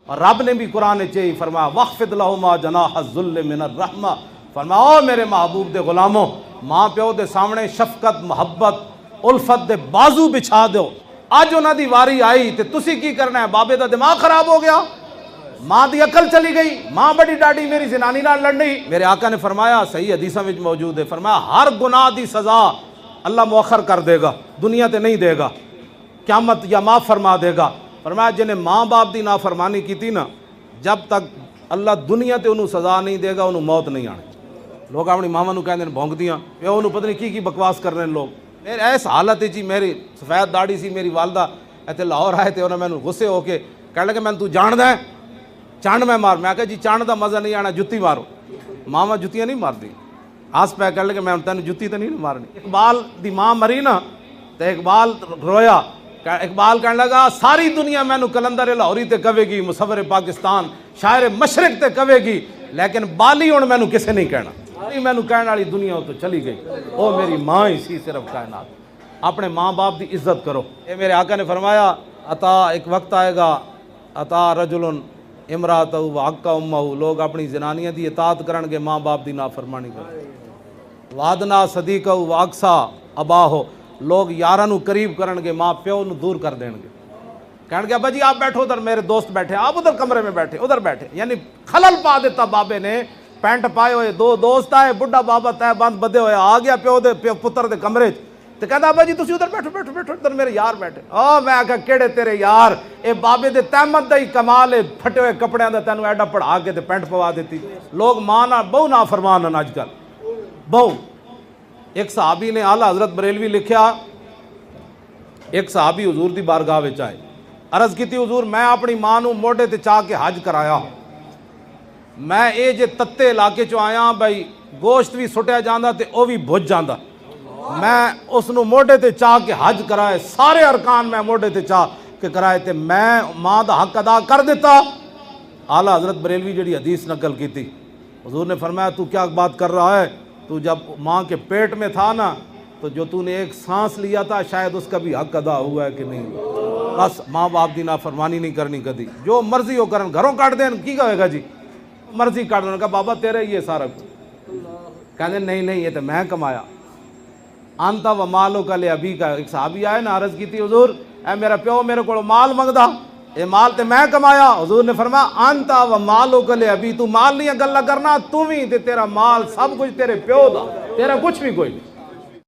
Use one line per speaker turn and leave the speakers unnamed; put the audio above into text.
اور رب نے بھی قرآن چاہیے فرمایا وخفض لہما جناح الذل من الرحمہ، فرمایا او میرے محبوب دے غلاموں، ماں پیو دے سامنے شفقت محبت الفت دے بازو بچھا دو۔ اج انہاں دی واری آئی تے تسی کی کرنا ہے؟ بابے دا دماغ خراب ہو گیا، ماں دی عقل چلی گئی، ماں بڑی ڈاڈی میری زنانی نال لڑنی۔ میرے آقا نے فرمایا، صحیح حدیثاں وچ موجود ہے، فرمایا ہر گناہ دی سزا اللہ مؤخر کر دے گا، دنیا تے نہیں دے گا، قیامت یا معاف فرما دے گا۔ فرمایا جنہیں ماں باپ دی نافرمانی کی تھی نا، جب تک اللہ دنیا تے انہوں سزا نہیں دے گا انہوں موت نہیں آنی۔ لوگ اپنی ماما نو کہندے بھونک دیاں، پیو انہوں پتہ نہیں کی بکواس کر رہے ہیں لوگ۔ میرے ایس حالت جی، میری سفید داڑھی سی، میری والدہ ایتھے لاہور آئے تھے، انہوں نے مینوں غصے ہو کے کہنے لگے میں تو جان ہے چانڈ میں مار۔ میں کہا جی چانڈ دا مزہ نہیں آنا، جتی مارو۔ ماما جتیاں نہیں ماردی، آس پہ کہنے لگے میں تینوں جتی تو نہیں مارنی۔ اقبال دی ماں مری نا تو اقبال رویا، اقبال کہنے لگا ساری دنیا مینوں کلندر لاہوری تے کہے گی، مصور پاکستان شاعر مشرق تے کہے گی، لیکن بالی ہن مینوں کسے نہیں کہنا۔ مینوں کہنے والی دنیا تو چلی گئی، او میری ماں ہی سی صرف کائنات۔ اپنے ماں باپ دی عزت کرو۔ اے میرے آقا نے فرمایا عطا ایک وقت آئے گا، عطا رجل امراتہ وحق امہ، لوگ اپنی زنانیاں دی اطاعت کرن گے، ماں باپ دی نافرمانی کرن۔ وعدنا صدیقہ واقصا اباہو، لوگ یاراں نو قریب کرن گے، ماں پیو نو دور کر دین گے۔ کہن گے ابا جی آپ بیٹھو ادھر، میرے دوست بیٹھے، آپ ادھر کمرے میں بیٹھے، ادھر بیٹھے، یعنی خلل پا دیتا بابے نے۔ پینٹ پائے ہوئے دو دوست آئے، بڈھا بابا تہ بند بدے ہوئے آ گیا پیو دے پتر دے کمرے تو کہتا ابا جی تسی ادھر بیٹھو بیٹھو بیٹھو، ادھر میرے یار بیٹھے۔ میں آکھا کیڑے تیرے یار؟ اے بابے دے تہمت دا ہی کمال ہے، پھٹے ہوئے کپڑیاں دا تینوں ایڈا پڑھا کے تے پینٹ پوا دیتی۔ لوگ ماں نہ بہو نافرمان ہیں اج کل، بہو۔ ایک صحابی نے اعلیٰ حضرت بریلوی لکھیا، ایک صحابی حضور دی بارگاہ وچ آئے، عرض کیتی حضور میں اپنی ماں نو موڈے تے چاہ کے حج کرایا، میں اے جے تتے علاقے چوں آیا بھائی گوشت بھی سٹیا جاندا تے او بھی بھج جاندا، میں اس نو موڈے تے چاہ کے حج کرائے، سارے ارکان میں موڈے تے چاہ کے کرائے تے میں ماں دا حق ادا کر دیتا۔ اعلیٰ حضرت بریلوی جڑی حدیث نقل کی تھی، حضور نے فرمایا تو کیا بات کر رہا ہے؟ تو جب ماں کے پیٹ میں تھا نا تو جو تو نے ایک سانس لیا تھا شاید اس کا بھی حق ادا ہوا ہے کہ نہیں۔ بس ماں باپ دی نافرمانی نہیں کرنی کدی، جو مرضی ہو کرن، گھروں کاٹ دین کی کہے گا جی، مرضی کاٹ دیں۔ کہا بابا تیرے ہی ہے سارا کچھ، کہتے نہیں نہیں یہ تو میں کمایا۔ انتا و مالو کا لے ابھی کا، ایک صحابی آئے نا عرض کی تھی حضور اے میرا پیو میرے کو مال منگدا، اے مال تے میں کمایا۔ حضور نے فرمایا انتا و مالو کا لے ابھی، تو مال نہیں گلا کرنا، تو بھی تے تیرا مال سب کچھ تیرے پیو دا، تیرا کچھ بھی کوئی نہیں۔